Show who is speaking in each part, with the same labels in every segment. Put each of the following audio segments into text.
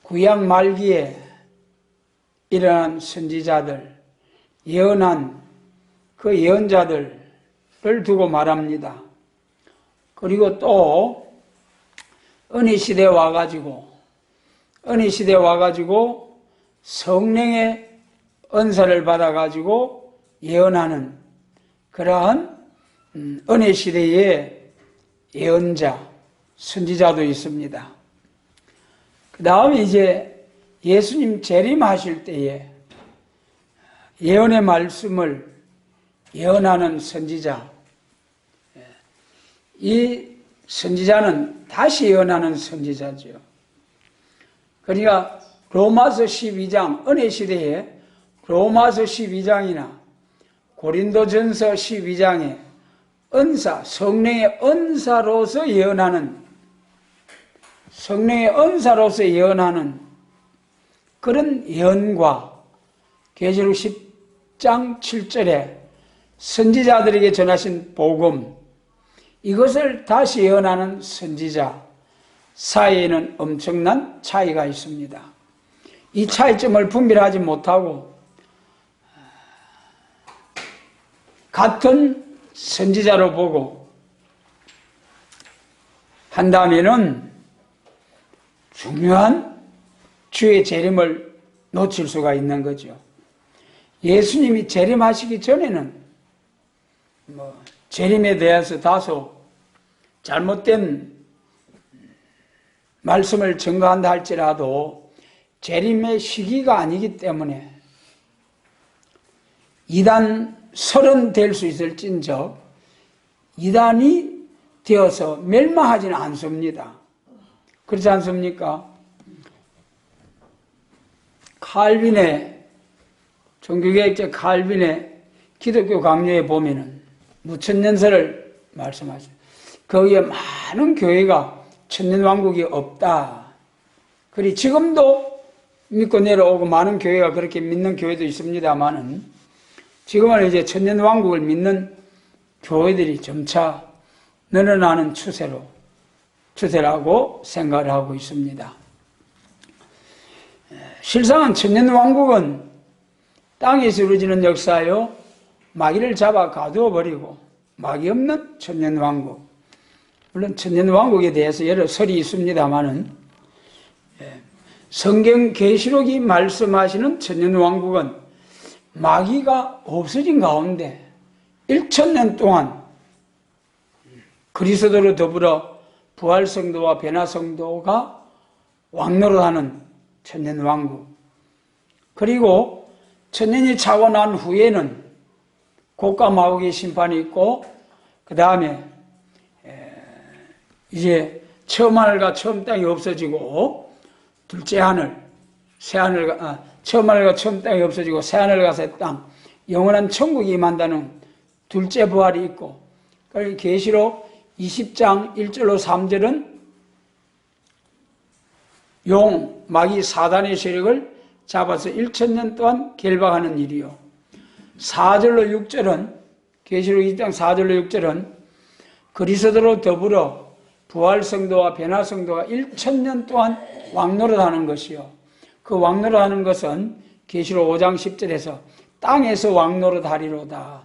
Speaker 1: 구약 말기에 일어난 선지자들, 예언한 그 예언자들을 두고 말합니다. 그리고 또 은혜 시대에 와가지고 성령의 은사를 받아가지고 예언하는 그러한 은혜 시대의 예언자, 선지자도 있습니다. 그 다음에 이제 예수님 재림하실 때에 예언의 말씀을 예언하는 선지자, 이 선지자는 다시 예언하는 선지자죠. 그러니까 로마서 12장, 은혜 시대에 로마서 12장이나 고린도전서 12장에 은사, 성령의 은사로서 예언하는 그런 예언과 계시록 10장 7절에 선지자들에게 전하신 복음, 이것을 다시 예언하는 선지자 사이에는 엄청난 차이가 있습니다. 이 차이점을 분별하지 못하고 같은 선지자로 보고 한다면은 중요한 주의 재림을 놓칠 수가 있는 거죠. 예수님이 재림하시기 전에는 재림에 대해서 다소 잘못된 말씀을 증거한다 할지라도 재림의 시기가 아니기 때문에 이단 설은 될 수 있을진저 이단이 되어서 멸망하지는 않습니다. 그렇지 않습니까? 칼빈의 종교개혁자 칼빈의 기독교 강요에 보면은 무천년설을 말씀하죠. 거기에 많은 교회가 천년왕국이 없다. 그리고 지금도 믿고 내려오고 많은 교회가 그렇게 믿는 교회도 있습니다만은 지금은 이제 천년왕국을 믿는 교회들이 점차 늘어나는 추세라고 생각을 하고 있습니다. 실상은 천년왕국은 땅에서 이루어지는 역사요, 마귀를 잡아 가두어 버리고 마귀 없는 천년왕국. 물론 천년왕국에 대해서 여러 설이 있습니다만은 성경 계시록이 말씀하시는 천년왕국은 마귀가 없어진 가운데 1000년 동안 그리스도로 더불어 부활성도와 변화성도가 왕노릇하는 천년왕국. 그리고 천년이 차고 난 후에는 곡과 마곡의 심판이 있고 그 다음에 이제 처음 하늘과 처음 땅이 없어지고 둘째 하늘, 새 하늘과 처음 하늘과 처음 땅이 없어지고 새 하늘과 새 땅, 영원한 천국이 임한다는 둘째 부활이 있고, 그리고 계시록 20장 1절로 3절은 마귀 사단의 세력을 잡아서 1000년 동안 결박하는 일이요. 4절로 6절은 계시록 20장 4절로 6절은 그리스도로 더불어 부활성도와 변화성도가 1000년 동안 왕노릇하는 것이요. 그 왕노릇하는 것은 계시록 5장 10절에서 땅에서 왕노릇하리로다.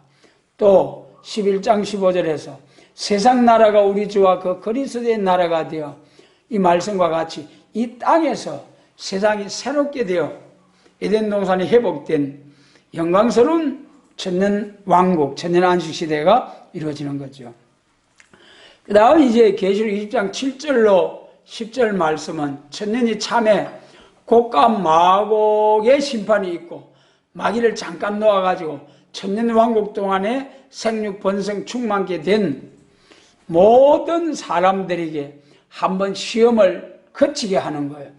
Speaker 1: 또 11장 15절에서 세상 나라가 우리 주와 그 그리스도의 나라가 되어, 이 말씀과 같이 이 땅에서 세상이 새롭게 되어 에덴 동산이 회복된 영광스러운 천년 왕국, 천년 안식 시대가 이루어지는 거죠. 그 다음 이제 계시록 20장 7절로 10절 말씀은 천년이 참에 곡과 마곡의 심판이 있고 마귀를 잠깐 놓아가지고 천년 왕국 동안에 생육 번성 충만케 된 모든 사람들에게 한번 시험을 거치게 하는 거예요.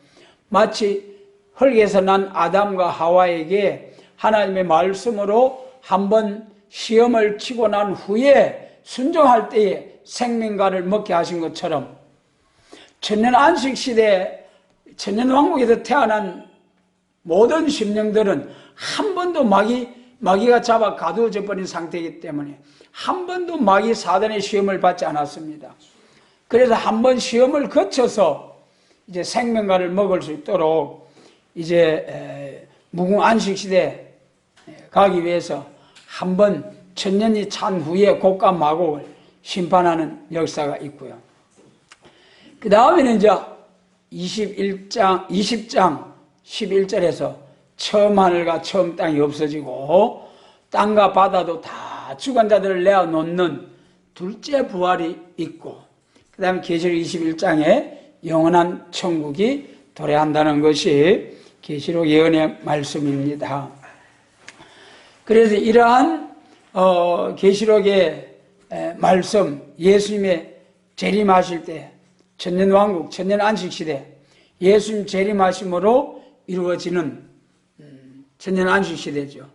Speaker 1: 마치 흙에서 난 아담과 하와에게 하나님의 말씀으로 한번 시험을 치고 난 후에 순종할 때에 생명과를 먹게 하신 것처럼 천년 안식 시대, 천년 왕국에서 태어난 모든 심령들은 한 번도 마귀가 잡아 가두어져 버린 상태이기 때문에 한 번도 마귀 사단의 시험을 받지 않았습니다. 그래서 한 번 시험을 거쳐서 이제 생명과를 먹을 수 있도록 이제 무궁 안식 시대 가기 위해서 한번 천년이 찬 후에 곡과 마곡을 심판하는 역사가 있고요. 그 다음에는 이제 20장 11절에서 처음 하늘과 처음 땅이 없어지고 땅과 바다도 다 죽은 자들을 내어놓는 둘째 부활이 있고, 그 다음에 계시록 21장에 영원한 천국이 도래한다는 것이 계시록 예언의 말씀입니다. 그래서 이러한 계시록의 말씀, 예수님의 재림하실 때 천년왕국, 천년안식시대, 예수님 재림하심으로 이루어지는 천년안식시대죠.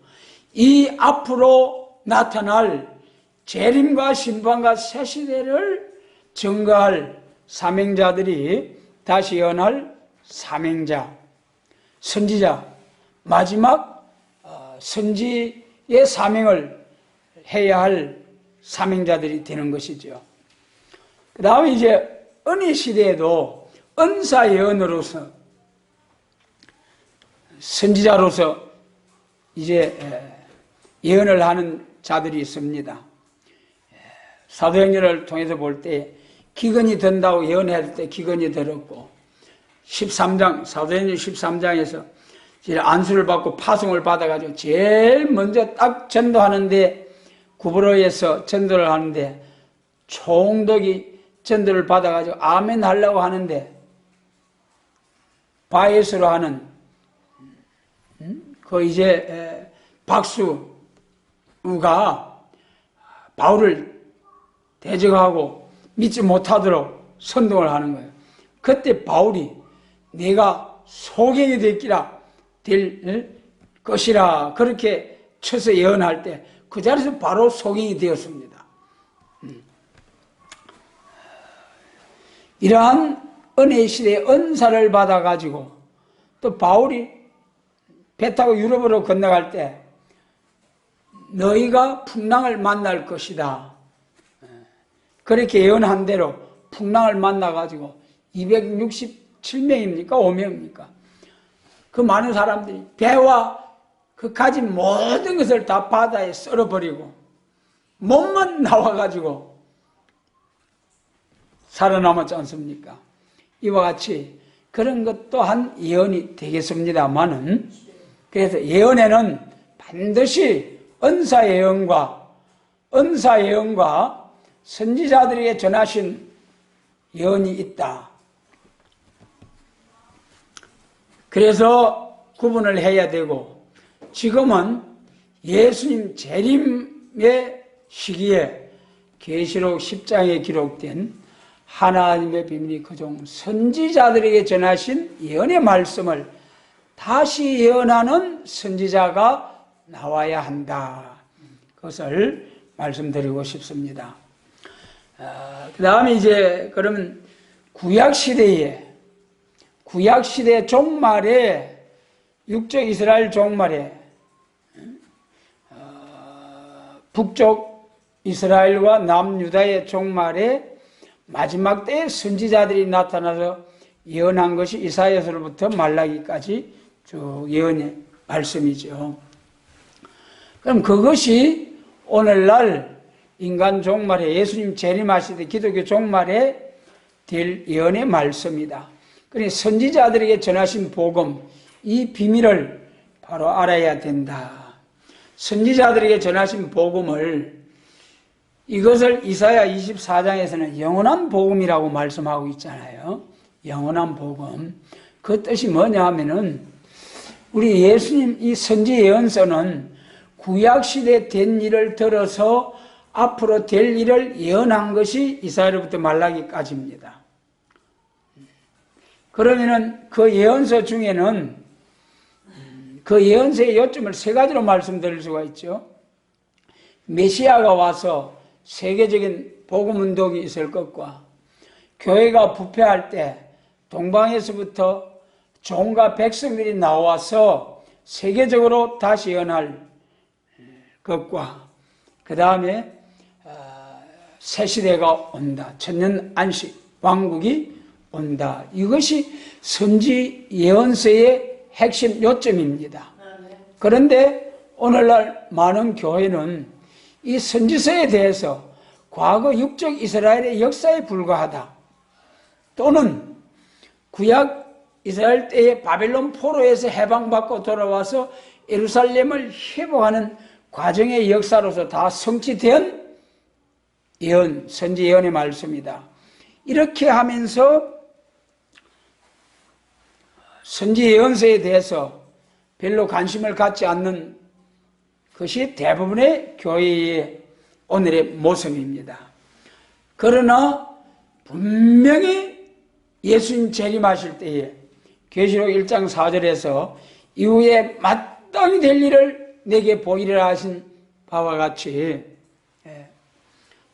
Speaker 1: 이 앞으로 나타날 재림과 심판과 새시대를 증거할 사명자들이 다시 예언할 사명자, 선지자, 마지막 선지의 사명을 해야 할 사명자들이 되는 것이죠. 그 다음에 이제 은혜 시대에도 은사 예언으로서 선지자로서 이제 예언을 하는 자들이 있습니다. 사도행전을 통해서 볼 때 기근이 든다고 예언할 때 기근이 들었고, 13장, 사도행전 13장에서 안수를 받고 파송을 받아가지고 제일 먼저 딱 전도하는데, 구브로에서 전도를 하는데 총독이 전도를 받아가지고 아멘 하려고 하는데 바에스로 하는 그 이제 박수우가 바울을 대적하고 믿지 못하도록 선동을 하는 거예요. 그때 바울이 내가 소경이 될 것이라 그렇게 쳐서 예언할 때 그 자리에서 바로 소경이 되었습니다. 이러한 은혜 시대의 은사를 받아가지고 또 바울이 배 타고 유럽으로 건너갈 때 너희가 풍랑을 만날 것이다. 그렇게 예언한 대로 풍랑을 만나가지고 267명입니까? 5명입니까? 그 많은 사람들이 배와 그 가진 모든 것을 다 바다에 썰어버리고 몸만 나와가지고 살아남았지 않습니까? 이와 같이 그런 것 또한 예언이 되겠습니다만은, 그래서 예언에는 반드시 은사 예언과 선지자들에게 전하신 예언이 있다. 그래서 구분을 해야 되고, 지금은 예수님 재림의 시기에 계시록 10장에 기록된 하나님의 비밀이 그중 선지자들에게 전하신 예언의 말씀을 다시 예언하는 선지자가 나와야 한다. 그것을 말씀드리고 싶습니다. 그 다음에 이제 그러면 구약시대 종말에 육적 이스라엘 종말에 북쪽 이스라엘과 남유다의 종말에 마지막 때에 선지자들이 나타나서 예언한 것이 이사야서로부터 말라기까지 쭉 예언의 말씀이죠. 그럼 그것이 오늘날 인간 종말에 예수님 재림하실 때 기독교 종말에 될 예언의 말씀이다. 그러니 선지자들에게 전하신 복음, 이 비밀을 바로 알아야 된다. 선지자들에게 전하신 복음을, 이것을 이사야 24장에서는 영원한 복음이라고 말씀하고 있잖아요. 영원한 복음. 그 뜻이 뭐냐 하면은 우리 예수님 이 선지 예언서는 구약시대 된 일을 들어서 앞으로 될 일을 예언한 것이 이사야로부터 말라기까지입니다. 그러면은 그 예언서 중에는 그 예언서의 요점을 세 가지로 말씀드릴 수가 있죠. 메시아가 와서 세계적인 복음운동이 있을 것과, 교회가 부패할 때 동방에서부터 종과 백성들이 나와서 세계적으로 다시 예언할 것과, 그 다음에 새시대가 온다. 천년 안식 왕국이 온다. 이것이 선지 예언서의 핵심 요점입니다. 그런데 오늘날 많은 교회는 이 선지서에 대해서 과거 육적 이스라엘의 역사에 불과하다, 또는 구약 이스라엘 때의 바벨론 포로에서 해방받고 돌아와서 예루살렘을 회복하는 과정의 역사로서 다 성취된 예언, 선지 예언의 말씀이다. 이렇게 하면서 선지 예언서에 대해서 별로 관심을 갖지 않는 것이 대부분의 교회의 오늘의 모습입니다. 그러나 분명히 예수님 재림하실 때에 계시록 1장 4절에서 이후에 마땅히 될 일을 내게 보이리라 하신 바와 같이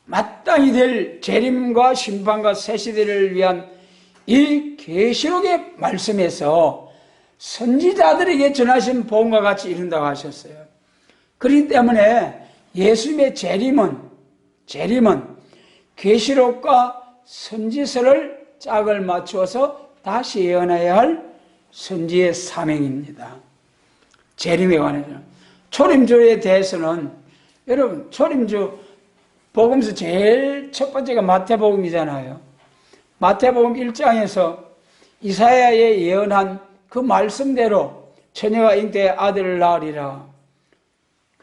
Speaker 1: 마땅히 될 재림과 심판과 새 시대를 위한 이 계시록의 말씀에서 선지자들에게 전하신 복음과 같이 이룬다고 하셨어요. 그렇기 때문에 예수님의 재림은 계시록과 선지서를 짝을 맞추어서 다시 예언해야 할 선지의 사명입니다. 재림에 관해서. 초림주에 대해서는 여러분, 초림주 복음서 제일 첫 번째가 마태복음이잖아요. 마태복음 1장에서 이사야의 예언한 그 말씀대로 처녀가 잉태의 아들을 낳으리라.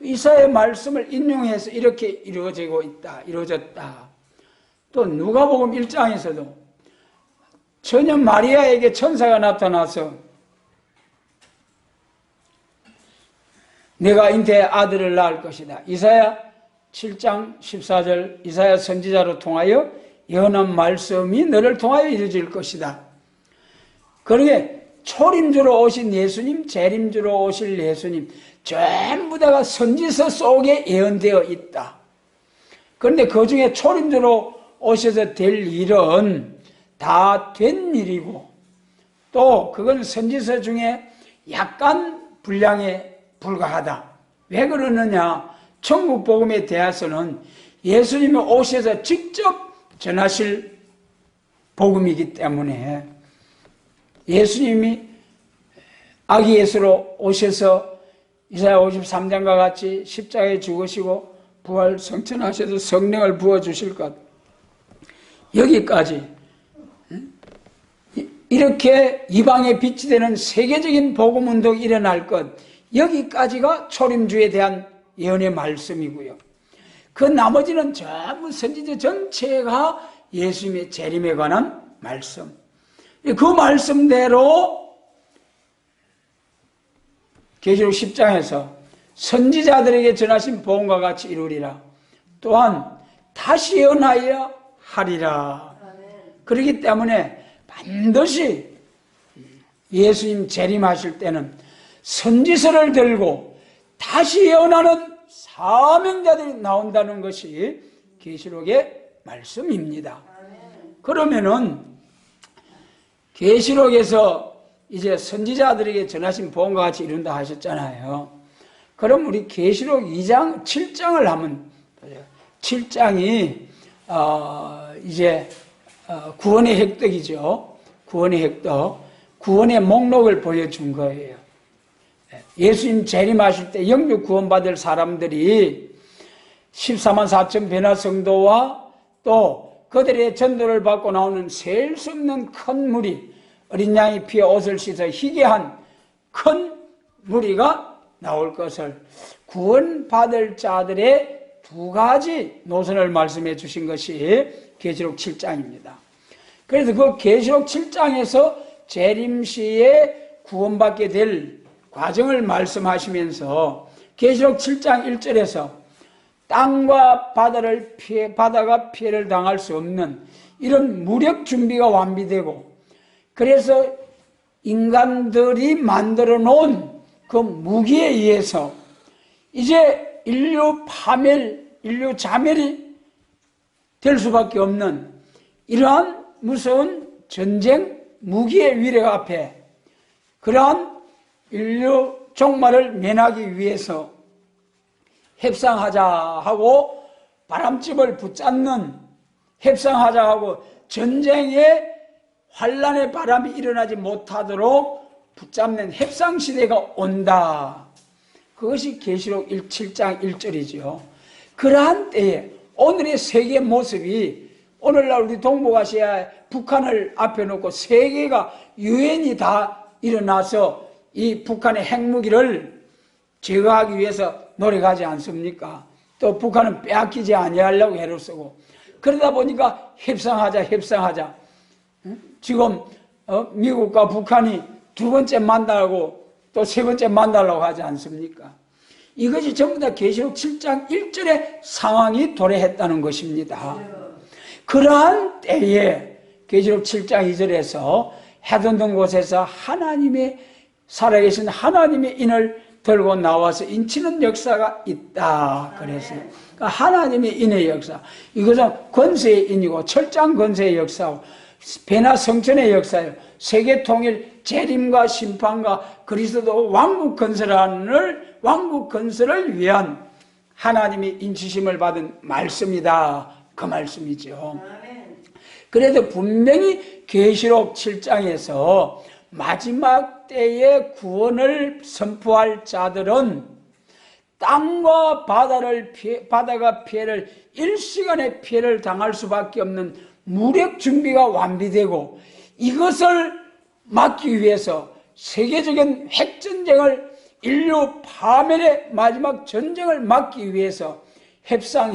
Speaker 1: 이사야의 말씀을 인용해서 이렇게 이루어졌다. 또 누가복음 1장에서도 처녀 마리아에게 천사가 나타나서 내가 잉태의 아들을 낳을 것이다. 이사야 7장 14절 이사야 선지자로 통하여 예언한 말씀이 너를 통하여 이루어질 것이다. 그러게 초림주로 오신 예수님, 재림주로 오실 예수님 전부 다가 선지서 속에 예언되어 있다. 그런데 그 중에 초림주로 오셔서 될 일은 다 된 일이고, 또 그건 선지서 중에 약간 분량에 불과하다. 왜 그러느냐? 천국 복음에 대해서는 예수님이 오셔서 직접 전하실 복음이기 때문에 예수님이 아기 예수로 오셔서 이사야 53장과 같이 십자가에 죽으시고 부활 성천하셔서 성령을 부어주실 것, 여기까지 이렇게 이방의 빛이 되는 세계적인 복음운동이 일어날 것, 여기까지가 초림주에 대한 예언의 말씀이고요. 그 나머지는 전부 선지자 전체가 예수님의 재림에 관한 말씀. 그 말씀대로 계시록 10장에서 선지자들에게 전하신 복음과 같이 이루리라. 또한 다시 예언하여 하리라. 그렇기 때문에 반드시 예수님 재림하실 때는 선지서를 들고 다시 예언하는 사명자들이 나온다는 것이 계시록의 말씀입니다. 그러면은 계시록에서 이제 선지자들에게 전하신 복음과 같이 이룬다 하셨잖아요. 그럼 우리 계시록 2장, 7장을 한번 보세요. 7장이 이제 구원의 획득이죠. 구원의 획득, 구원의 목록을 보여준 거예요. 예수님 재림하실 때 영육 구원받을 사람들이 14만 4천 변화 성도와 또 그들의 전도를 받고 나오는 셀 수 없는 큰 무리, 어린 양의 피에 옷을 씻어 희귀한 큰 무리가 나올 것을, 구원받을 자들의 두 가지 노선을 말씀해 주신 것이 계시록 7장입니다. 그래서 그 계시록 7장에서 재림시에 구원받게 될 과정을 말씀하시면서 계시록 7장 1절에서 땅과 바다가 피해를 당할 수 없는 이런 무력 준비가 완비되고, 그래서 인간들이 만들어 놓은 그 무기에 의해서 이제 인류 자멸이 될 수밖에 없는 이러한 무서운 전쟁 무기의 위력 앞에 그러한 인류 종말을 면하기 위해서 협상하자 하고 바람집을 붙잡는, 협상하자 하고 전쟁에 환란의 바람이 일어나지 못하도록 붙잡는 협상시대가 온다. 그것이 계시록 7장 1절이죠. 그러한 때에 오늘의 세계 모습이 오늘날 우리 동북아시아 북한을 앞에 놓고 세계가 유엔이 다 일어나서 이 북한의 핵무기를 제거하기 위해서 노력하지 않습니까? 또 북한은 빼앗기지 아니하려고 애를 쓰고 그러다 보니까 협상하자. 지금 미국과 북한이 두 번째 만나고 또 세 번째 만나려고 하지 않습니까? 이것이 전부 다 계시록 7장 1절의 상황이 도래했다는 것입니다. 그러한 때에 계시록 7장 2절에서 해돋는 곳에서 하나님의 살아계신 하나님의 인을 들고 나와서 인치는 역사가 있다. 그래서 그러니까 하나님의 인의 역사, 이것은 권세의 인이고 철저한 권세의 역사고 배나 성천의 역사예요. 세계 통일, 재림과 심판과 그리스도 왕국 건설을 위한 하나님이 인치심을 받은 말씀이다. 그 말씀이죠. 그래도 분명히 계시록 7장에서 마지막 때에 구원을 선포할 자들은 땅과 바다가 피해를 일시간의 피해를 당할 수밖에 없는 무력 준비가 완비되고 이것을 막기 위해서 세계적인 핵전쟁을 인류 파멸의 마지막 전쟁을 막기 위해서 협상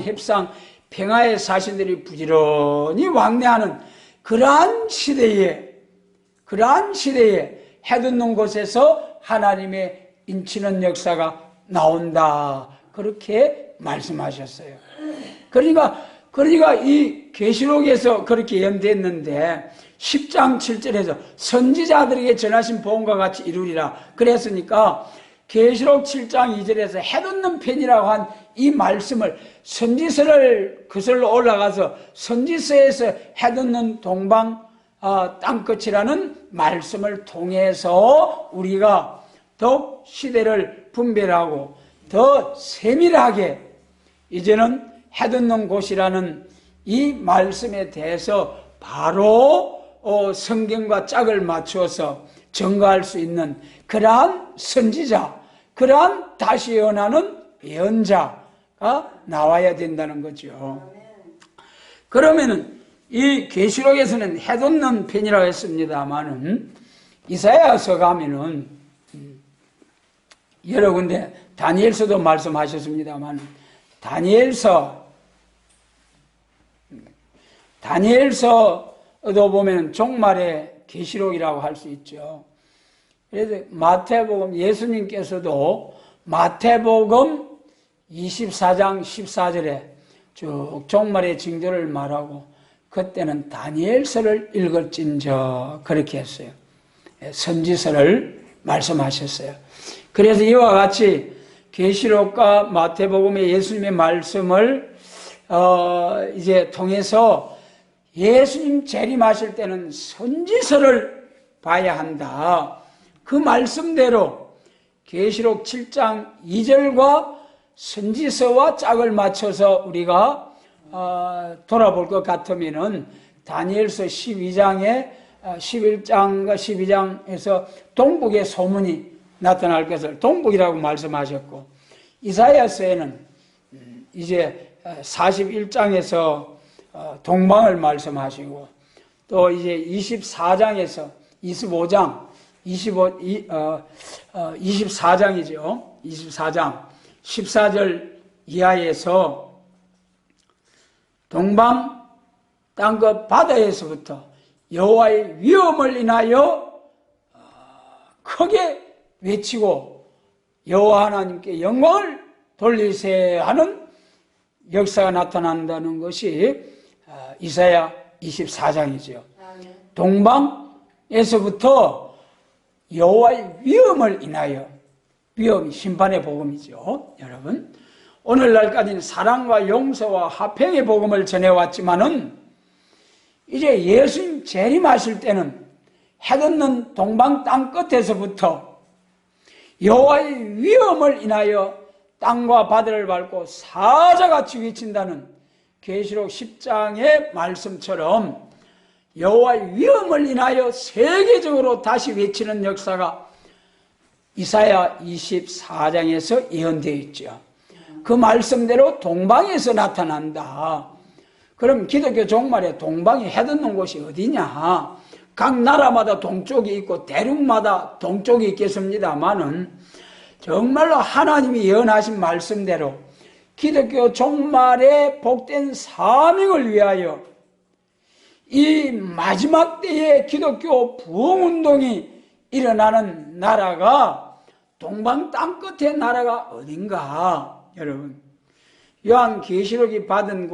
Speaker 1: 평화의 사신들이 부지런히 왕래하는 그러한 시대에 해돋는 곳에서 하나님의 인치는 역사가 나온다. 그렇게 말씀하셨어요. 그러니까 이 계시록에서 그렇게 예언됐는데 10장 7절에서 선지자들에게 전하신 보험과 같이 이루리라 그랬으니까 계시록 7장 2절에서 해돋는 편이라고 한 이 말씀을 선지서를 그슬로 올라가서 선지서에서 해돋는 동방 땅끝이라는 말씀을 통해서 우리가 더욱 시대를 분별하고 더 세밀하게 이제는 해돋는 곳이라는 이 말씀에 대해서 바로 성경과 짝을 맞추어서 증거할 수 있는 그러한 선지자, 그러한 다시 예언하는 예언자가 나와야 된다는 거죠. 그러면은 이 계시록에서는 해돋는 편이라고 했습니다만은 이사야서 가면은 여러 군데 다니엘서도 말씀하셨습니다만 다니엘서도 보면 종말의 계시록이라고 할 수 있죠. 그래서 마태복음 예수님께서도 마태복음 24장 14절에 쭉 종말의 징조를 말하고 그때는 다니엘서를 읽을진저 그렇게 했어요. 선지서를 말씀하셨어요. 그래서 이와 같이 계시록과 마태복음의 예수님의 말씀을 이제 통해서 예수님 재림하실 때는 선지서를 봐야 한다. 그 말씀대로 계시록 7장 2절과 선지서와 짝을 맞춰서 우리가 돌아볼 것 같으면은 다니엘서 12장에 11장과 12장에서 동북의 소문이 나타날 것을 동북이라고 말씀하셨고 이사야서에는 이제 41장에서 동방을 말씀하시고 또 이제 24장에서 24장이죠. 24장 14절 이하에서 동방 땅끝 바다에서부터 여호와의 위엄을 인하여 크게 외치고 여호와 하나님께 영광을 돌리세 하는 역사가 나타난다는 것이 이사야 24장이죠. 동방에서부터 여호와의 위엄을 인하여 위엄이 심판의 복음이죠. 여러분 오늘날까지는 사랑과 용서와 화평의 복음을 전해왔지만은 이제 예수님 재림하실 때는 해돋는 동방 땅끝에서부터 여호와의 위엄을 인하여 땅과 바다를 밟고 사자같이 외친다는 계시록 10장의 말씀처럼 여호와의 위엄을 인하여 세계적으로 다시 외치는 역사가 이사야 24장에서 예언되어 있죠. 그 말씀대로 동방에서 나타난다. 그럼 기독교 종말에 동방에 해돋는 곳이 어디냐? 각 나라마다 동쪽이 있고 대륙마다 동쪽이 있겠습니다만은 정말로 하나님이 예언하신 말씀대로 기독교 종말의 복된 사명을 위하여 이 마지막 때에 기독교 부흥운동이 일어나는 나라가 동방 땅끝의 나라가 어딘가? 여러분, 요한 계시록을 받은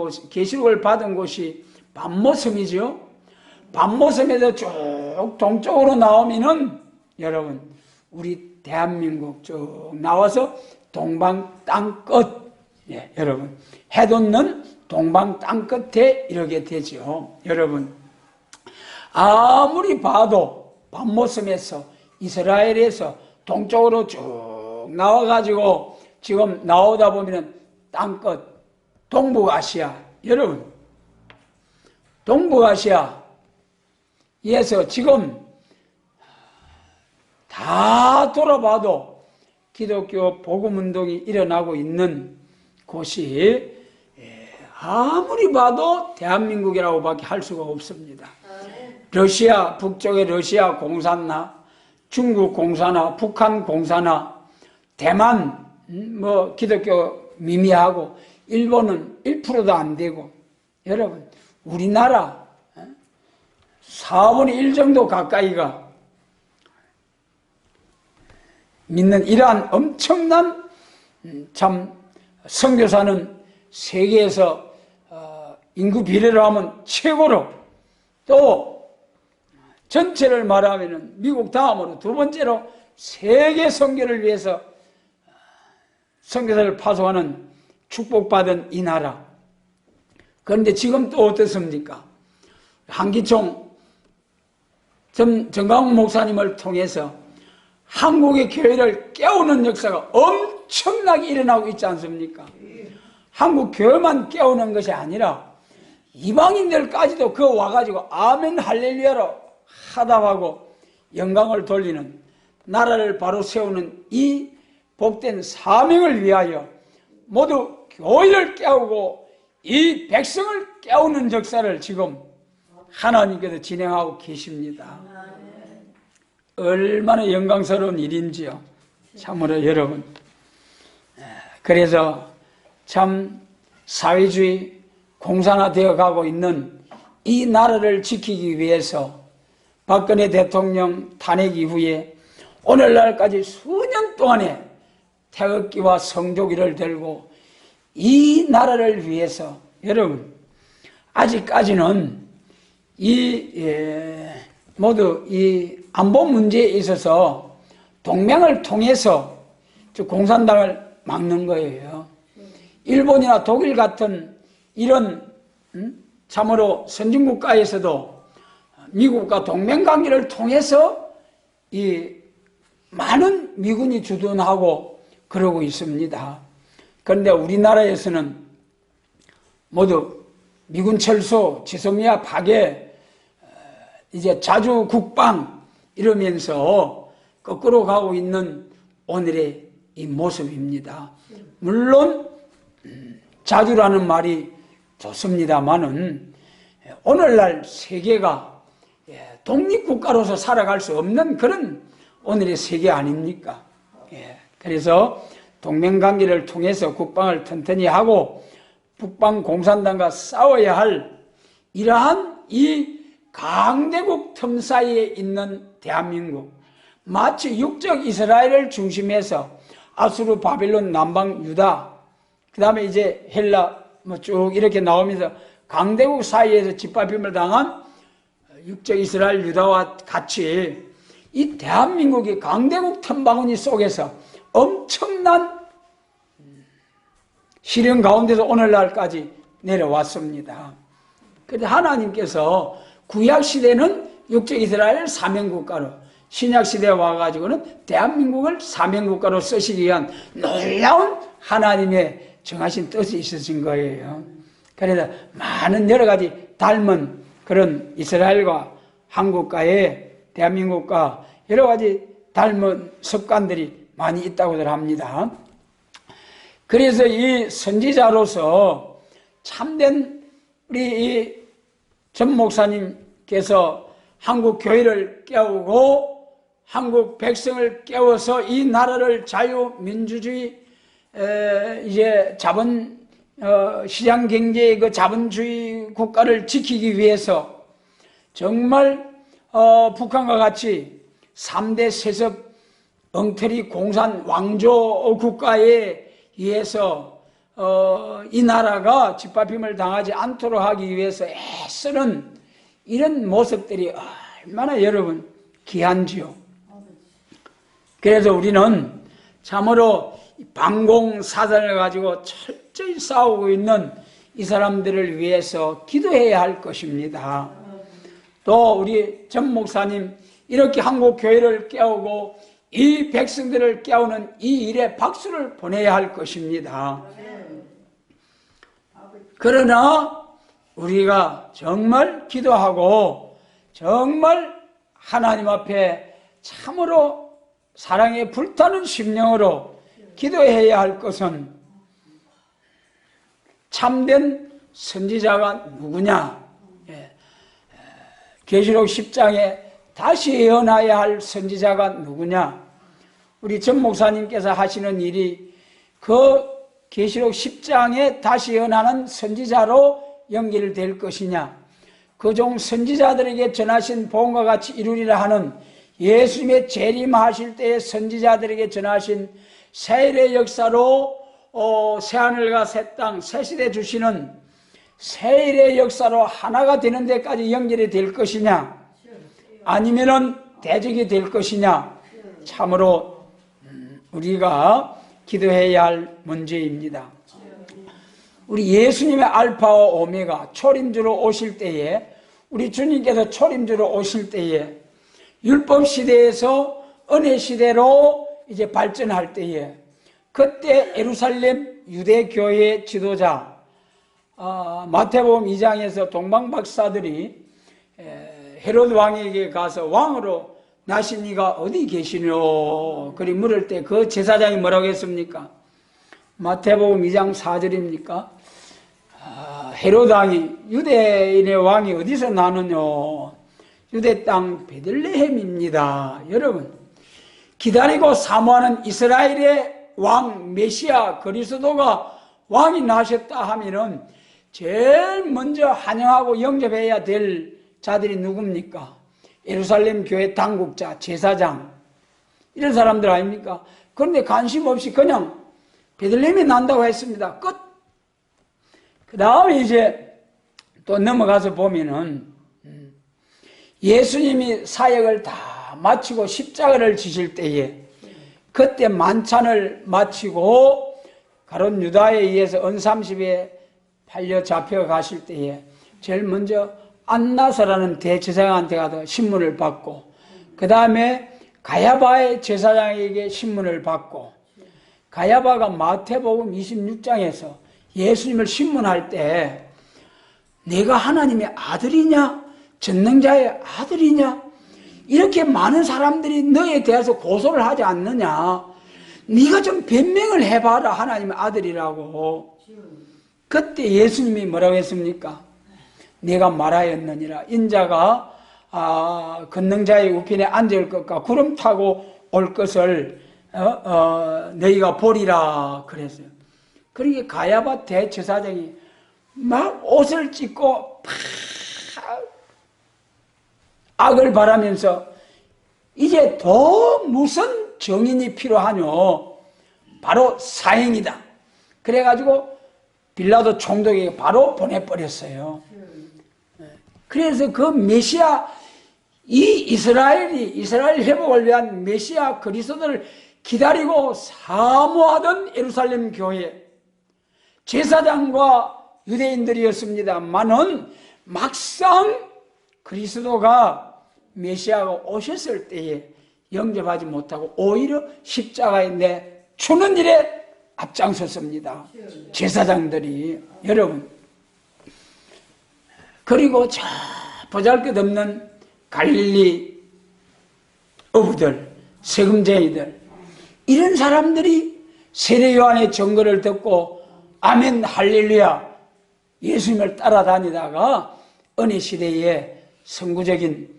Speaker 1: 곳이 반모섬이죠. 반모섬에서 쭉 동쪽으로 나오면은 여러분, 우리 대한민국 쭉 나와서 동방 땅끝, 예, 여러분, 해돋는 동방 땅끝에 이르게 되죠. 여러분, 아무리 봐도 반모섬에서 이스라엘에서 동쪽으로 쭉 나와가지고 지금 나오다 보면은 땅끝, 동북아시아, 여러분, 동북아시아에서 지금 다 돌아봐도 기독교 복음운동이 일어나고 있는 곳이 아무리 봐도 대한민국이라고 밖에 할 수가 없습니다. 러시아, 북쪽의 러시아 공산나, 중국 공산나, 북한 공산나, 대만, 뭐, 기독교 미미하고, 일본은 1%도 안 되고, 여러분, 우리나라 4분의 1 정도 가까이가 믿는 이러한 엄청난 참 선교사는 세계에서 인구 비례로 하면 최고로, 또 전체를 말하면 미국 다음으로 두 번째로 세계 선교를 위해서 선교사를 파송하는 축복받은 이 나라. 그런데 지금 또 어떻습니까? 한기총 정강훈 목사님을 통해서 한국의 교회를 깨우는 역사가 엄청나게 일어나고 있지 않습니까? 한국 교회만 깨우는 것이 아니라 이방인들까지도 그 와가지고 아멘 할렐루야로 하답하고 영광을 돌리는, 나라를 바로 세우는 이 복된 사명을 위하여 모두 교회를 깨우고 이 백성을 깨우는 역사를 지금 하나님께서 진행하고 계십니다. 얼마나 영광스러운 일인지요. 참으로 여러분. 그래서 참 사회주의 공산화되어 가고 있는 이 나라를 지키기 위해서 박근혜 대통령 탄핵 이후에 오늘날까지 수년 동안에 태극기와 성조기를 들고 이 나라를 위해서, 여러분, 아직까지는 모두 이 안보 문제에 있어서 동맹을 통해서 공산당을 막는 거예요. 일본이나 독일 같은 이런 참으로 선진국가에서도 미국과 동맹관계를 통해서 이 많은 미군이 주둔하고 그러고 있습니다. 그런데 우리나라에서는 모두 미군 철수, 지소미아 파괴, 이제 자주 국방 이러면서 거꾸로 가고 있는 오늘의 이 모습입니다. 물론 자주라는 말이 좋습니다만은 오늘날 세계가 독립국가로서 살아갈 수 없는 그런 오늘의 세계 아닙니까? 그래서 동맹관계를 통해서 국방을 튼튼히 하고 북방 공산당과 싸워야 할 이러한 이 강대국 틈 사이에 있는 대한민국, 마치 육적 이스라엘을 중심해서 아수르, 바빌론, 남방 유다, 그 다음에 이제 헬라 뭐 쭉 이렇게 나오면서 강대국 사이에서 짓밟힘을 당한 육적 이스라엘 유다와 같이 이 대한민국이 강대국 틈바구니 속에서 엄청난 시련 가운데서 오늘날까지 내려왔습니다. 그런데 하나님께서 구약시대는 육적 이스라엘 사명국가로, 신약시대에 와가지고는 대한민국을 사명국가로 쓰시기 위한 놀라운 하나님의 정하신 뜻이 있으신 거예요. 그래서 많은 여러 가지 닮은 그런 이스라엘과 한국과의 대한민국과 여러 가지 닮은 습관들이 많이 있다고들 합니다. 그래서 이 선지자로서 참된 우리 이 전 목사님께서 한국 교회를 깨우고 한국 백성을 깨워서 이 나라를 자유민주주의 이제 시장 경제의 그 자본주의 국가를 지키기 위해서 정말 북한과 같이 3대 세습 엉터리 공산 왕조 국가에 의해서 이 나라가 짓밟힘을 당하지 않도록 하기 위해서 애쓰는 이런 모습들이 얼마나 여러분 귀한지요. 그래서 우리는 참으로 방공사단을 가지고 철저히 싸우고 있는 이 사람들을 위해서 기도해야 할 것입니다. 또 우리 전 목사님 이렇게 한국 교회를 깨우고 이 백성들을 깨우는 이 일에 박수를 보내야 할 것입니다. 그러나 우리가 정말 기도하고 정말 하나님 앞에 참으로 사랑에 불타는 심령으로 기도해야 할 것은 참된 선지자가 누구냐? 계시록 10장에 다시 예언해야 할 선지자가 누구냐? 우리 전 목사님께서 하시는 일이 그 계시록 10장에 다시 예언하는 선지자로 연결될 것이냐? 그종 선지자들에게 전하신 복음과 같이 이루리라 하는 예수님의 재림하실 때의 선지자들에게 전하신 세일의 역사로 새하늘과 새 땅, 새 시대 주시는 세일의 역사로 하나가 되는 데까지 연결이 될 것이냐? 아니면은 대적이 될 것이냐? 참으로 우리가 기도해야 할 문제입니다. 우리 예수님의 알파와 오메가 초림주로 오실 때에 우리 주님께서 초림주로 오실 때에 율법 시대에서 은혜 시대로 이제 발전할 때에 그때 예루살렘 유대교회 지도자 마태복음 2장에서 동방박사들이 헤롯 왕에게 가서 왕으로 나신 이가 어디 계시뇨? 그리 물을 때 그 제사장이 뭐라고 했습니까? 마태복음 2장 4절입니까? 헤롯 왕이 유대인의 왕이 어디서 나느뇨? 유대 땅 베들레헴입니다. 여러분 기다리고 사모하는 이스라엘의 왕 메시아 그리스도가 왕이 나셨다 하면은 제일 먼저 환영하고 영접해야 될 자들이 누굽니까? 예루살렘 교회 당국자, 제사장 이런 사람들 아닙니까? 그런데 관심 없이 그냥 베들레헴이 난다고 했습니다. 끝. 그 다음에 이제 또 넘어가서 보면은 예수님이 사역을 다 마치고 십자가를 지실 때에 그때 만찬을 마치고 가롯 유다에 의해서 은30에 팔려 잡혀 가실 때에 제일 먼저 안나사라는 대제사장한테 가서 신문을 받고 그 다음에 가야바의 제사장에게 신문을 받고 가야바가 마태복음 26장에서 예수님을 신문할 때 내가 하나님의 아들이냐? 전능자의 아들이냐? 이렇게 많은 사람들이 너에 대해서 고소를 하지 않느냐? 네가 좀 변명을 해봐라 하나님의 아들이라고. 그때 예수님이 뭐라고 했습니까? 내가 말하였느니라 인자가 권능자의 우편에 앉을 것과 구름 타고 올 것을 너희가 보리라 그랬어요. 그러니까 가야바 대제사장이 막 옷을 찢고 악을 바라면서 이제 더 무슨 정인이 필요하뇨? 바로 사형이다. 그래가지고 빌라도 총독에게 바로 보내버렸어요. 그래서 그 메시아 이스라엘 회복을 위한 메시아 그리스도를 기다리고 사모하던 예루살렘 교회 제사장과 유대인들이었습니다만은 막상 그리스도가 메시아가 오셨을 때에 영접하지 못하고 오히려 십자가에 내추는 일에 앞장섰습니다. 제사장들이. 여러분 그리고 저 보잘것없는 갈릴리 어부들, 세금쟁이들, 이런 사람들이 세례 요한의 증거를 듣고 아멘 할렐루야 예수님을 따라다니다가 은혜 시대에 선구적인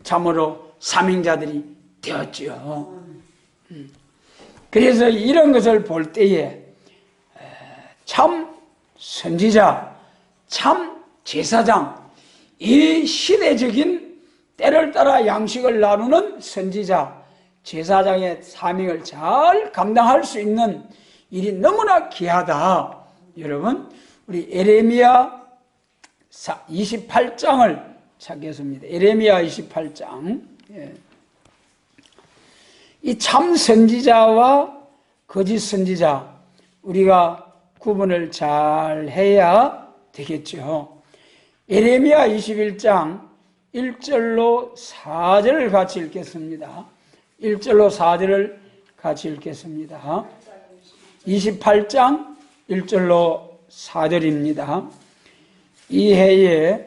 Speaker 1: 참으로 사명자들이 되었지요. 그래서 이런 것을 볼 때에 참 선지자, 참 제사장, 이 시대적인 때를 따라 양식을 나누는 선지자, 제사장의 사명을 잘 감당할 수 있는 일이 너무나 귀하다. 여러분, 우리 에레미야 28장을 찾겠습니다. 에레미야 28장. 이 참 선지자와 거짓 선지자, 우리가 구분을 잘 해야 되겠죠. 에레미야 21장 1절로 4절을 같이 읽겠습니다. 1절로 4절을 같이 읽겠습니다. 28장 1절로 4절입니다. 이 해에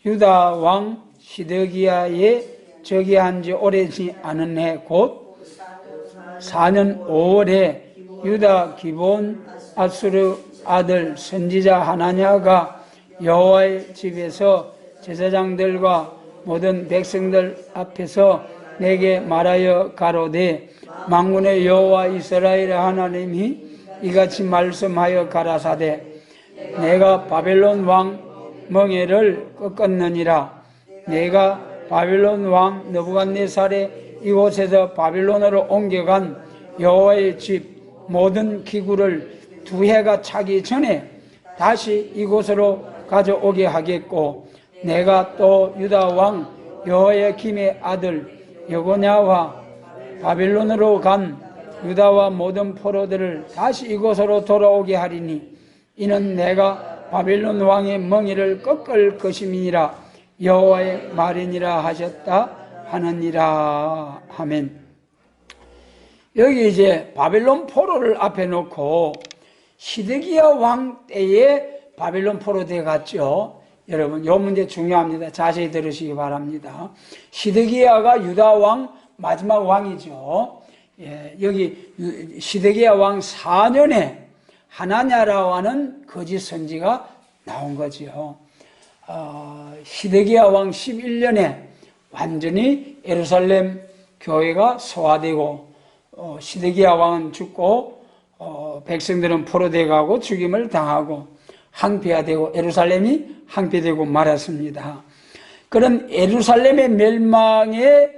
Speaker 1: 유다 왕 시드기야의 즉위한 지 오래지 않은 해 곧 4년 5월에 유다 기본 아수르 아들 선지자 하나냐가 여호와의 집에서 제사장들과 모든 백성들 앞에서 내게 말하여 가로되 만군의 여호와 이스라엘 하나님이 이같이 말씀하여 가라사대 내가 바벨론 왕 멍에를 꺾었느니라. 내가 바벨론 왕 느부갓네살의 이곳에서 바빌론으로 옮겨간 여호와의 집 모든 기구를 2해가 차기 전에 다시 이곳으로 가져오게 하겠고 내가 또 유다 왕 여호야김의 아들 여고냐와 바빌론으로 간 유다와 모든 포로들을 다시 이곳으로 돌아오게 하리니 이는 내가 바빌론 왕의 멍에를 꺾을 것임이니라 여호와의 말이니라 하셨다 하느니라. 아멘. 여기 이제 바빌론 포로를 앞에 놓고 시드기야 왕 때에 바빌론 포로대 갔죠. 여러분, 이 문제 중요합니다. 자세히 들으시기 바랍니다. 시드기야가 유다 왕 마지막 왕이죠. 여기 시드기야 왕 4년에 하나냐라고 하는 거짓 선지가 나온 거죠. 시드기야 왕 11년에 완전히 예루살렘 교회가 소화되고 시드기야 왕은 죽고 백성들은 포로되어 가고 죽임을 당하고 항폐화되고 예루살렘이 항폐되고 말았습니다. 그런 예루살렘의 멸망에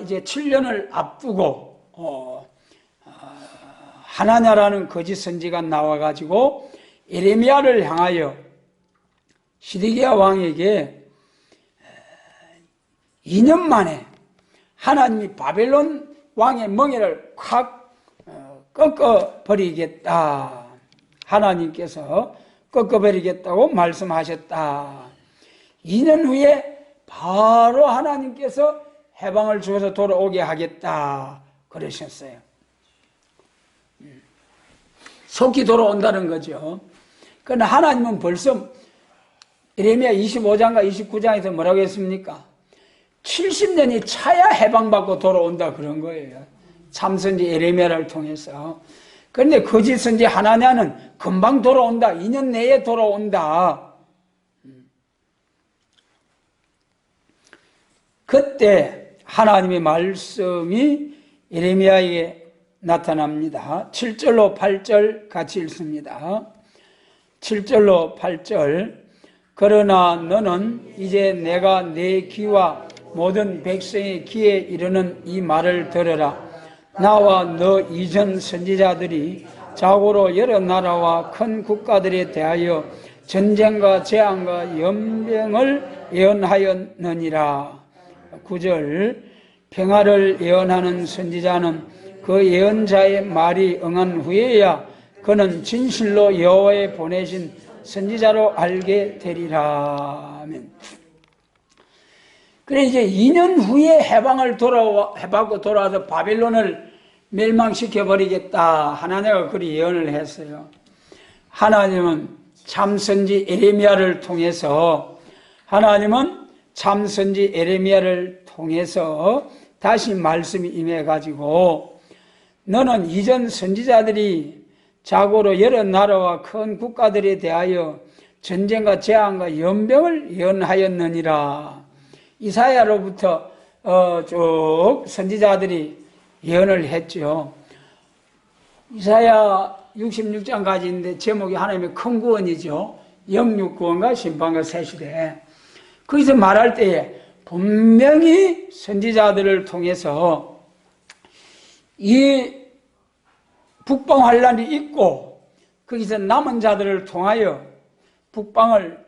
Speaker 1: 이제 7년을 앞두고 하나냐라는 거짓 선지가 나와가지고 예레미야를 향하여 시드기야 왕에게 2년 만에 하나님이 바벨론 왕의 멍에를 확 꺾어버리겠다. 하나님께서 꺾어버리겠다고 말씀하셨다. 2년 후에 바로 하나님께서 해방을 주어서 돌아오게 하겠다. 그러셨어요. 속히 돌아온다는 거죠. 그러나 하나님은 벌써 예레미야 25장과 29장에서 뭐라고 했습니까? 70년이 차야 해방받고 돌아온다 그런 거예요. 참선지 예레미야를 통해서. 그런데 거짓 선지 하나냐는 금방 돌아온다. 2년 내에 돌아온다. 그때 하나님의 말씀이 예레미야에게 나타납니다. 7절로 8절 같이 읽습니다. 7절로 8절. 그러나 너는 이제 내가 내 귀와 모든 백성의 귀에 이르는 이 말을 들으라. 나와 너 이전 선지자들이 자고로 여러 나라와 큰 국가들에 대하여 전쟁과 재앙과 연병을 예언하였느니라. 9절. 평화를 예언하는 선지자는 그 예언자의 말이 응한 후에야 그는 진실로 여호와의 보내신 선지자로 알게 되리라. 아멘. 그래 이제 2년 후에 해방을 해방하고 돌아와서 바빌론을 멸망시켜버리겠다. 하나님가 그리 예언을 했어요. 하나님은 참선지 예레미야를 통해서 하나님은 참 선지 에레미야를 통해서 다시 말씀이 임해가지고 너는 이전 선지자들이 자고로 여러 나라와 큰 국가들에 대하여 전쟁과 재앙과 연병을 예언하였느니라. 이사야로부터 쭉 선지자들이 예언을 했죠. 이사야 66장까지 있는데 제목이 하나님의 큰 구원이죠. 영육 구원과 심판과 새시대. 거기서 말할 때에 분명히 선지자들을 통해서 이 북방 환란이 있고 거기서 남은 자들을 통하여 북방을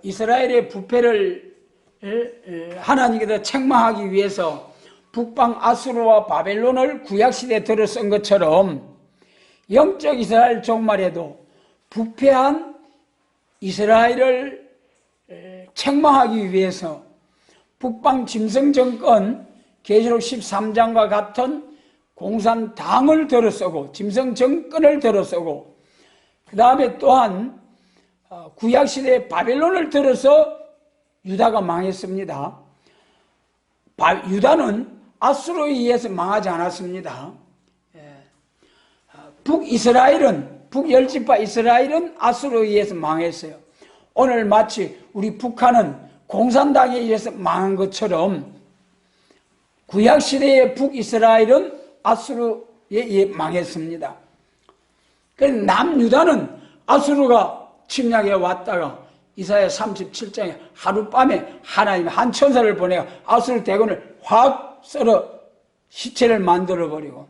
Speaker 1: 이스라엘의 부패를 하나님께서 책망하기 위해서 북방 아수르와 바벨론을 구약시대에 들어 쓴 것처럼 영적 이스라엘 종말에도 부패한 이스라엘을 책망하기 위해서 북방 짐승정권 계시록 13장과 같은 공산당을 들어서고 짐승정권을 들어서고 그 다음에 또한 구약시대의 바벨론을 들어서 유다가 망했습니다. 유다는 아수르에 의해서 망하지 않았습니다. 북이스라엘은 북열지파 이스라엘은 아수르에 의해서 망했어요. 오늘 마치 우리 북한은 공산당에 의해서 망한 것처럼 구약시대의 북이스라엘은 아수르에 의해 망했습니다. 그래서 남유다는 아수르가 침략해 왔다가 이사야 37장에 하룻밤에 하나님 한 천사를 보내어 아수르 대군을 확 썰어 시체를 만들어버리고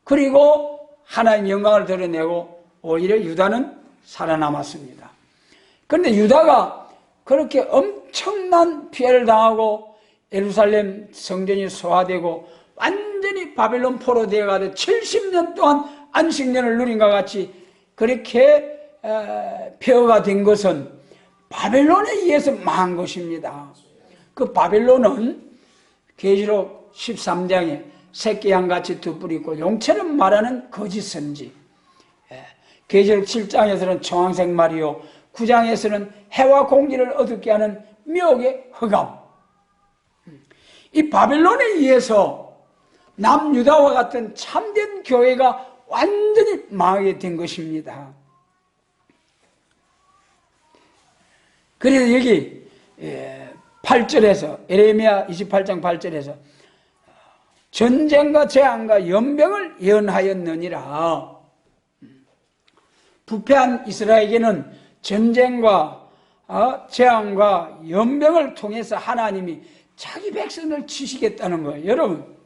Speaker 1: 그리고 하나님 영광을 드러내고 오히려 유다는 살아남았습니다. 그런데 유다가 그렇게 엄청난 피해를 당하고 예루살렘 성전이 소화되고 완전히 바벨론 포로 되어가도 70년 동안 안식년을 누린 것 같이 그렇게 폐허가 된 것은 바벨론에 의해서 망한 것입니다. 그 바벨론은 계시록 13장에 새끼 양같이 두 뿔이 있고 용처럼 말하는 거짓 선지, 계시록 7장에서는 청황색 말이요 9장에서는 해와 공기를 어둡게 하는 묘의 흑암. 이 바벨론에 의해서 남유다와 같은 참된 교회가 완전히 망하게 된 것입니다. 그래서 여기 8절에서 에레미야 28장 8절에서 전쟁과 재앙과 연병을 예언하였느니라. 부패한 이스라엘에게는 전쟁과 재앙과 연병을 통해서 하나님이 자기 백성을 치시겠다는 거예요. 여러분,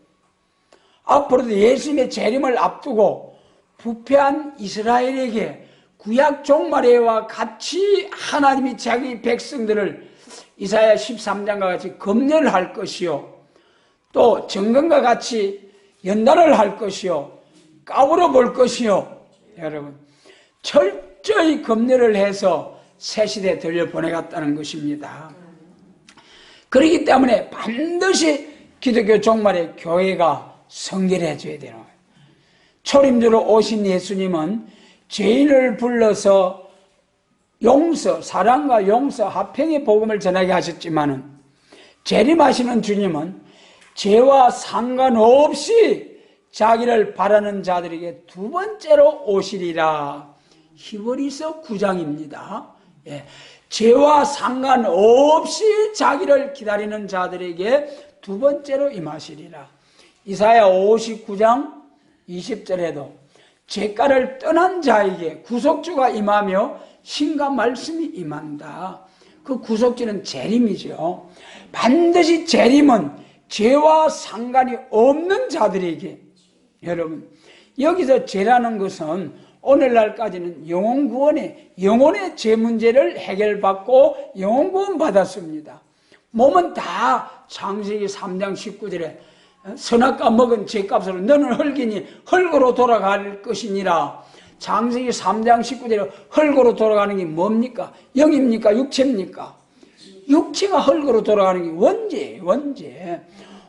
Speaker 1: 앞으로도 예수님의 재림을 앞두고 부패한 이스라엘에게 구약 종말에와 같이 하나님이 자기 백성들을 이사야 13장과 같이 검열할 것이요 또 정금과 같이 연단을 할 것이요 까불어 볼 것이요 여러분 철저히 검열을 해서 새 시대에 돌려보내겠다는 것입니다. 그렇기 때문에 반드시 기독교 종말에 교회가 성결해져야 되는 거예요. 초림주로 오신 예수님은 죄인을 불러서 용서, 사랑과 용서, 화평의 복음을 전하게 하셨지만은 재림하시는 주님은 죄와 상관없이 자기를 바라는 자들에게 두 번째로 오시리라. 히브리서 9장입니다. 죄와 상관없이 자기를 기다리는 자들에게 두 번째로 임하시리라. 이사야 59장 20절에도 죄가를 떠난 자에게 구속주가 임하며 신과 말씀이 임한다. 그 구속주는 재림이죠. 반드시 재림은 죄와 상관이 없는 자들에게, 여러분 여기서 죄라는 것은 오늘날까지는 영혼의 죄 문제를 해결받고 영혼구원 받았습니다. 몸은 다 창세기 3장 19절에 선악과 먹은 죄값으로 너는 흙이니 흙으로 돌아갈 것이니라. 창세기 3장 19절에 흙으로 돌아가는 게 뭡니까? 영입니까? 육체입니까? 육체가 흙으로 돌아가는 게 원죄.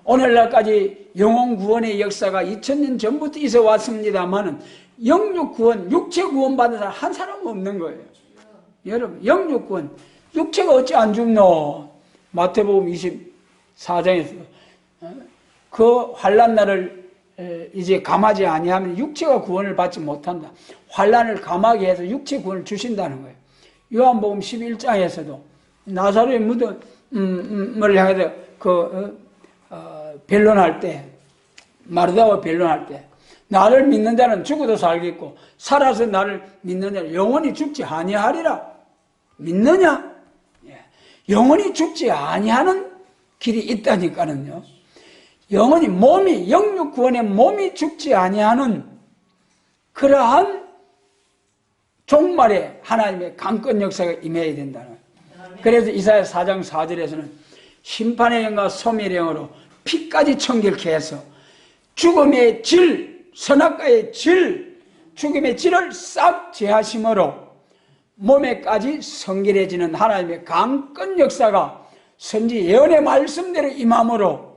Speaker 1: 오늘날까지 영혼 구원의 역사가 2000년 전부터 있어 왔습니다만은 영육 구원, 육체 구원 받은 사람 한 사람 없는 거예요. 여러분, 영육 구원, 육체가 어찌 안 죽노? 마태복음 24장에서 그 환난 날을 이제 감하지 아니하면 육체가 구원을 받지 못한다. 환난을 감하게 해서 육체 구원을 주신다는 거예요. 요한복음 11장에서도 나사로의 무덤을 향해서 변론할 때, 마르다와 변론할 때, 나를 믿는 자는 죽어도 살겠고 살아서 나를 믿는 자는 영원히 죽지 아니하리라. 믿느냐? 영원히 죽지 아니하는 길이 있다니까는요. 영원히 몸이, 영육 구원의 몸이 죽지 아니하는 그러한 종말에 하나님의 강권 역사가 임해야 된다는 거예요. 그래서 이사야 4장 4절에서는 심판의 영과 소멸의 영으로 피까지 청결케 해서 죽음의 질, 선악과의 질, 죽음의 질을 싹 제하심으로 몸에까지 성결해지는 하나님의 강권 역사가 선지 예언의 말씀대로 임함으로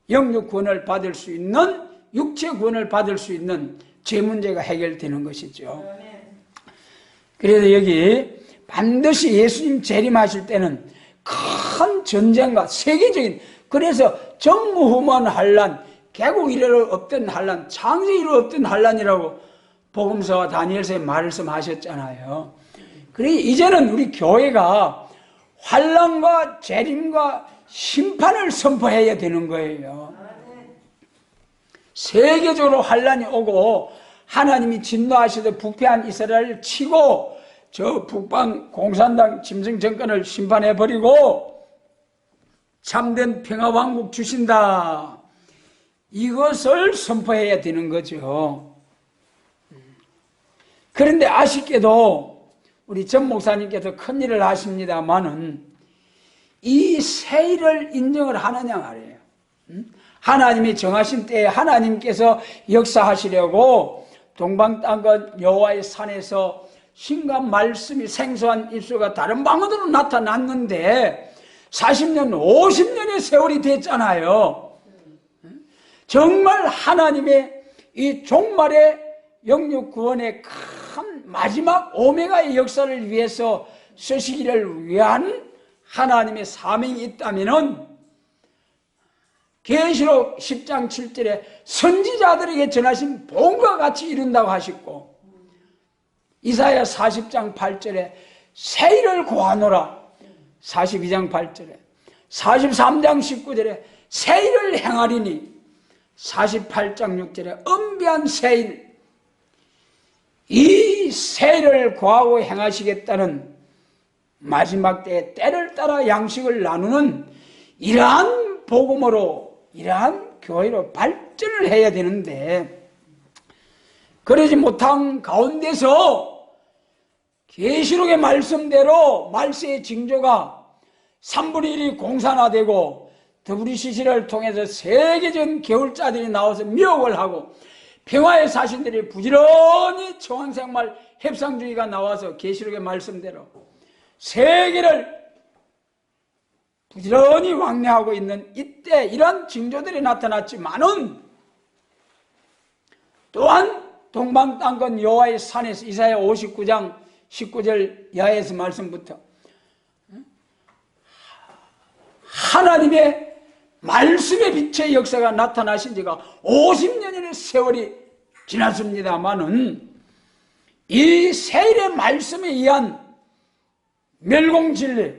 Speaker 1: 영육 구원을 받을 수 있는, 육체 구원을 받을 수 있는 죄 문제가 해결되는 것이죠. 그래서 여기 반드시 예수님 재림하실 때는 큰 전쟁과 세계적인, 그래서 정무후무한 환란, 개국 이래로 없던 환란, 창세 이래로 없던 환란이라고 복음서와 다니엘서에 말씀하셨잖아요. 그래서 이제는 우리 교회가 환란과 재림과 심판을 선포해야 되는 거예요. 세계적으로 환란이 오고 하나님이 진노하셔서 부패한 이스라엘을 치고 저 북방 공산당 짐승 정권을 심판해버리고 참된 평화왕국 주신다. 이것을 선포해야 되는 거죠. 그런데 아쉽게도 우리 전 목사님께서 큰일을 하십니다마는 이 세일을 인정을 하느냐 말이에요. 하나님이 정하신 때에 하나님께서 역사하시려고 동방땅끝 여호와의 산에서 신과 말씀이 생소한 입술과 다른 방언으로 나타났는데 40년, 50년의 세월이 됐잖아요. 정말 하나님의 이 종말의 영육 구원의 큰 마지막 오메가의 역사를 위해서 쓰시기를 위한 하나님의 사명이 있다면은 계시록 10장 7절에 선지자들에게 전하신 복음과 같이 이룬다고 하셨고 이사야 40장 8절에 세일을 고하노라 42장 8절에 43장 19절에 세일을 행하리니 48장 6절에 엄비한 세일 이 세일을 고하고 행하시겠다는 마지막 때에 때를 따라 양식을 나누는 이러한 복음으로 이러한 교회로 발전을 해야 되는데 그러지 못한 가운데서 계시록의 말씀대로 말세의 징조가 3분의 1이 공산화되고 WCC를 통해서 세계적인 개울자들이 나와서 미혹을 하고 평화의 사신들이 부지런히 청왕생활 협상주의가 나와서 계시록의 말씀대로 세계를 부지런히 왕래하고 있는 이때 이런 징조들이 나타났지만은 또한 동방땅끝 여호와의 산에서 이사야 59장 19절 야에서 말씀부터 하나님의 말씀의 빛의 역사가 나타나신 지가 50년의 세월이 지났습니다마는 이 세일의 말씀에 의한 멸공진리,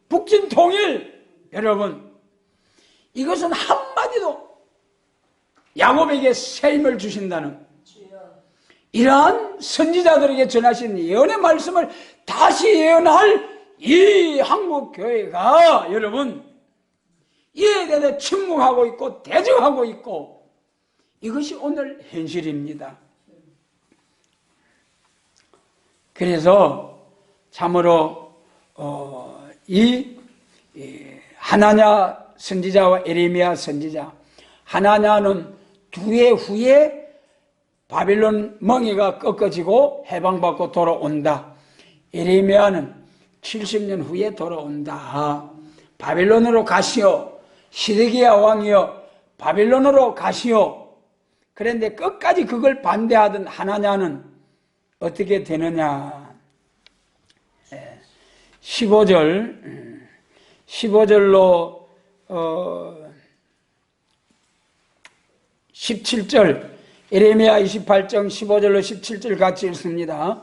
Speaker 1: 북진통일 여러분 이것은 한마디도 야곱에게 새 힘을 주신다는 이러한 선지자들에게 전하신 예언의 말씀을 다시 예언할 이 한국교회가 여러분 이에 대해 침묵하고 있고 대적하고 있고 이것이 오늘 현실입니다. 그래서 참으로 이 하나냐 선지자와 에레미야 선지자 하나냐는 두 해 후에 바빌론 멍에가 꺾어지고 해방받고 돌아온다. 에레미야는 70년 후에 돌아온다. 바빌론으로 가시오. 시드기야 왕이여 바빌론으로 가시오. 그런데 끝까지 그걸 반대하던 하나냐는 어떻게 되느냐. 15절 15절로 17절, 예레미야 28장 15절로 17절 같이 읽습니다.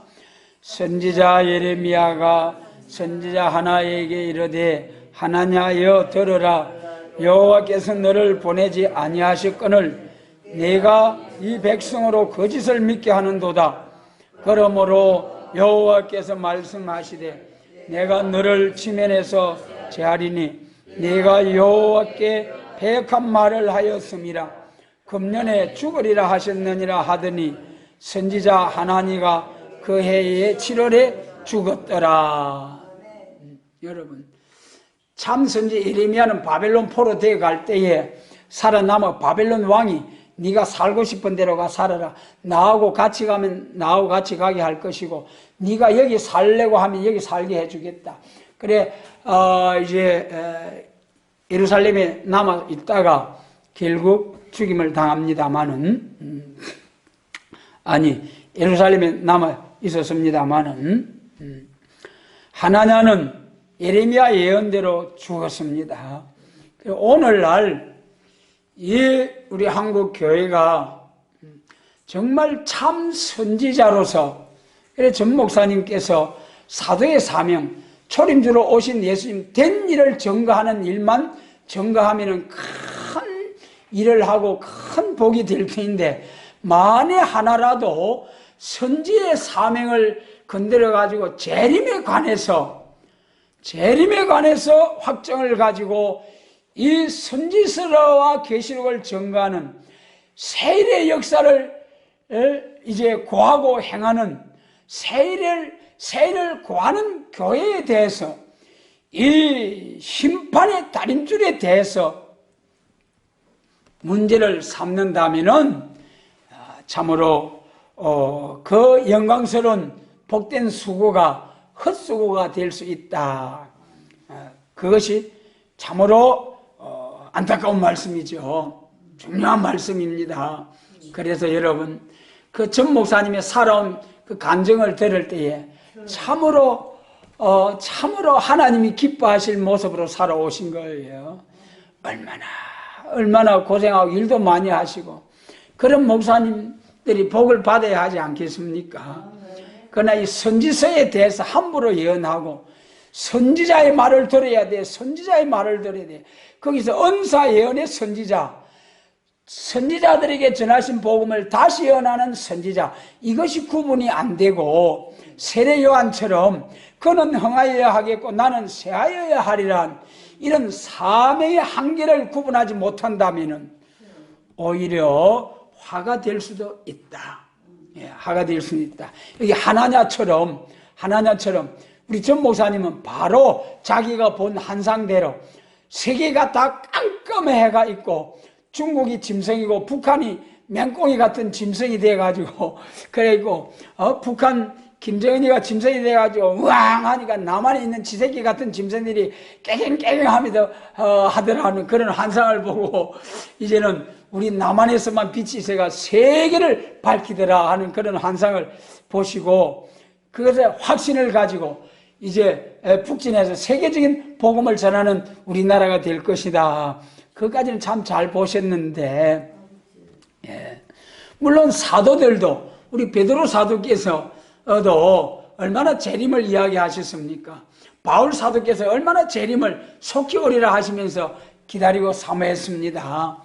Speaker 1: 선지자 예레미야가 선지자 하나에게 이르되 하나냐여 들으라. 여호와께서 너를 보내지 아니하셨거늘 내가 이 백성으로 거짓을 믿게 하는도다. 그러므로 여호와께서 말씀하시되 내가 너를 지면에서 제하리니 내가 여호와께 배역한 말을 하였음이라. 금년에 죽으리라 하셨느니라 하더니 선지자 하나니가 그 해의 7월에 죽었더라. 여러분, 참 선지 예레미야는 바벨론 포로 되어갈 때에 살아남아 바벨론 왕이 네가 살고 싶은 데로 가 살아라. 나하고 같이 가면 나하고 같이 가게 할 것이고 네가 여기 살려고 하면 여기 살게 해주겠다. 그래 이제 예루살렘에 남아 있다가 결국 죽임을 당합니다마는 아니 예루살렘에 남아 있었습니다마는 하나냐는 예레미야 예언대로 죽었습니다. 오늘날 이 우리 한국 교회가 정말 참 선지자로서 그래 전 목사님께서 사도의 사명 초림주로 오신 예수님 된 일을 증거하는 일만 증거하면은 큰 일을 하고 큰 복이 될 텐데 만에 하나라도 선지의 사명을 건드려 가지고 재림에 관해서 확정을 가지고 이 선지서와 계시록을 증거하는 세일의 역사를 이제 고하고 행하는 세일을 고하는 교회에 대해서 이 심판의 다림줄에 대해서 문제를 삼는다면은 참으로 그 영광스러운 복된 수고가 헛수고가 될 수 있다. 그것이 참으로 안타까운 말씀이죠. 중요한 말씀입니다. 그래서 여러분 그 전 목사님의 살아온 그 간증을 들을 때에 참으로 하나님이 기뻐하실 모습으로 살아오신 거예요. 얼마나 고생하고 일도 많이 하시고 그런 목사님들이 복을 받아야 하지 않겠습니까? 그러나 이 선지서에 대해서 함부로 예언하고 선지자의 말을 들어야 돼. 선지자의 말을 들어야 돼. 거기서 언사 예언의 선지자들에게 전하신 복음을 다시 예언하는 선지자, 이것이 구분이 안 되고 세례 요한처럼 그는 흥하여야 하겠고 나는 쇠하여야 하리란 이런 사명의 한계를 구분하지 못한다면 오히려 화가 될 수도 있다. 화가 될 수도 있다. 여기 하나냐처럼 우리 전 목사님은 바로 자기가 본 환상대로 세계가 다 깜깜해 해가 있고 중국이 짐승이고 북한이 맹꽁이 같은 짐승이 돼가지고 그리고 북한 김정은이가 짐승이 돼가지고 우왕 하니까 남한에 있는 지새끼 같은 짐승들이 깨갱깨갱 하면서 하더라는 그런 환상을 보고 이제는 우리 남한에서만 빛이 있어가 세계를 밝히더라 하는 그런 환상을 보시고 그것에 확신을 가지고 이제 북진해서 세계적인 복음을 전하는 우리나라가 될 것이다. 그것까지는 참 잘 보셨는데 물론 사도들도 우리 베드로 사도께서도 얼마나 재림을 이야기하셨습니까? 바울 사도께서 얼마나 재림을 속히 오리라 하시면서 기다리고 사모했습니다.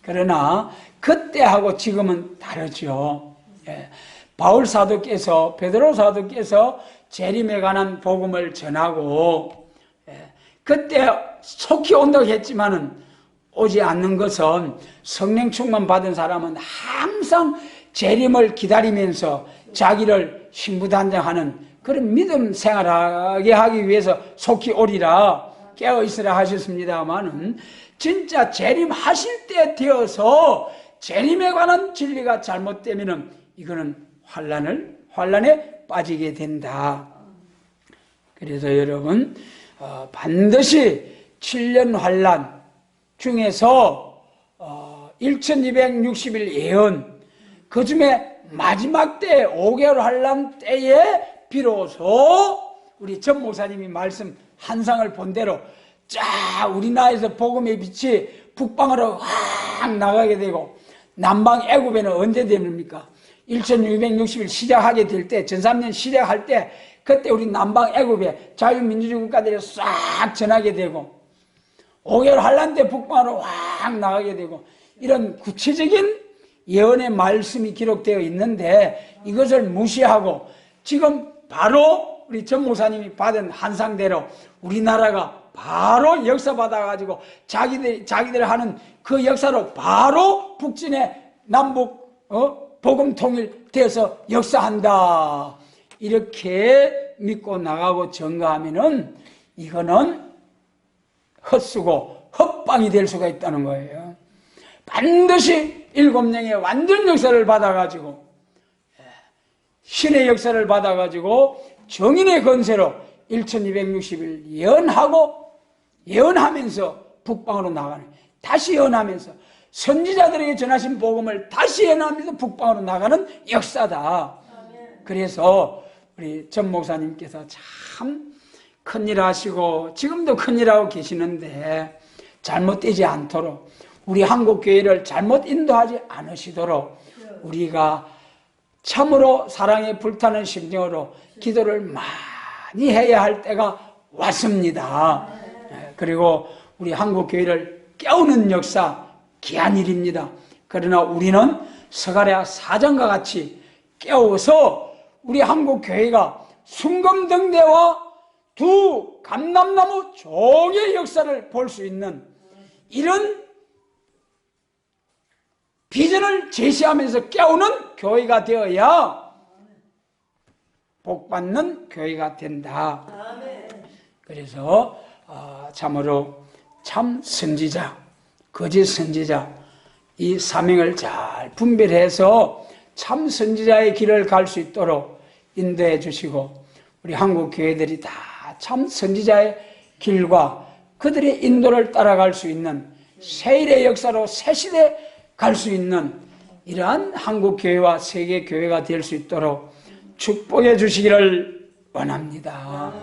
Speaker 1: 그러나 그때하고 지금은 다르죠. 바울 사도께서 베드로 사도께서 재림에 관한 복음을 전하고 그때 속히 온다고 했지만은 오지 않는 것은 성령 충만 받은 사람은 항상 재림을 기다리면서 자기를 신부단장하는 그런 믿음 생활하게 하기 위해서 속히 오리라 깨어있으라 하셨습니다만은 진짜 재림하실 때 되어서 재림에 관한 진리가 잘못되면은 이거는 환란에 빠지게 된다. 그래서 여러분 반드시 7년 환란 중에서 1260일 예언 그 중에 마지막 때 5개월 환란 때에 비로소 우리 전 목사님이 말씀 환상을 본 대로 쫙 우리나라에서 복음의 빛이 북방으로 확 나가게 되고, 남방 애굽에는 언제 됩니까? 1660일 시작하게 될 때, 전3년 시작할 때, 그때 우리 남방 애굽에 자유민주주의 국가들이 싹 전하게 되고, 5개월 환란 때 북방으로 확 나가게 되고, 이런 구체적인 예언의 말씀이 기록되어 있는데, 이것을 무시하고 지금 바로 우리 전 목사님이 받은 한상대로 우리나라가 바로 역사 받아가지고 자기들 하는 그 역사로 바로 북진의 남북 복음 통일되어서 역사한다, 이렇게 믿고 나가고 전가하면은 이거는 헛수고 헛방이 될 수가 있다는 거예요. 반드시 7명의 완전 역사를 받아가지고, 신의 역사를 받아가지고 정인의 건세로 1260일 예언하면서 북방으로 나가는, 다시 예언하면서 선지자들에게 전하신 복음을 다시 예언하면서 북방으로 나가는 역사다. 그래서 우리 전 목사님께서 참 큰일 하시고 지금도 큰일 하고 계시는데, 잘못되지 않도록, 우리 한국교회를 잘못 인도하지 않으시도록 우리가 참으로 사랑에 불타는 심정으로 기도를 많이 해야 할 때가 왔습니다. 그리고 우리 한국교회를 깨우는 역사, 귀한 일입니다. 그러나 우리는 스가랴 4장과 같이 깨워서 우리 한국교회가 순금등대와 두 감람나무 종의 역사를 볼 수 있는 이런 비전을 제시하면서 깨우는 교회가 되어야 복받는 교회가 된다. 그래서 참으로 참 선지자, 거짓 선지자, 이 사명을 잘 분별해서 참 선지자의 길을 갈 수 있도록 인도해 주시고, 우리 한국 교회들이 다 참 선지자의 길과 그들의 인도를 따라갈 수 있는 세일의 역사로 새 시대 갈 수 있는 이러한 한국 교회와 세계 교회가 될 수 있도록 축복해 주시기를 원합니다.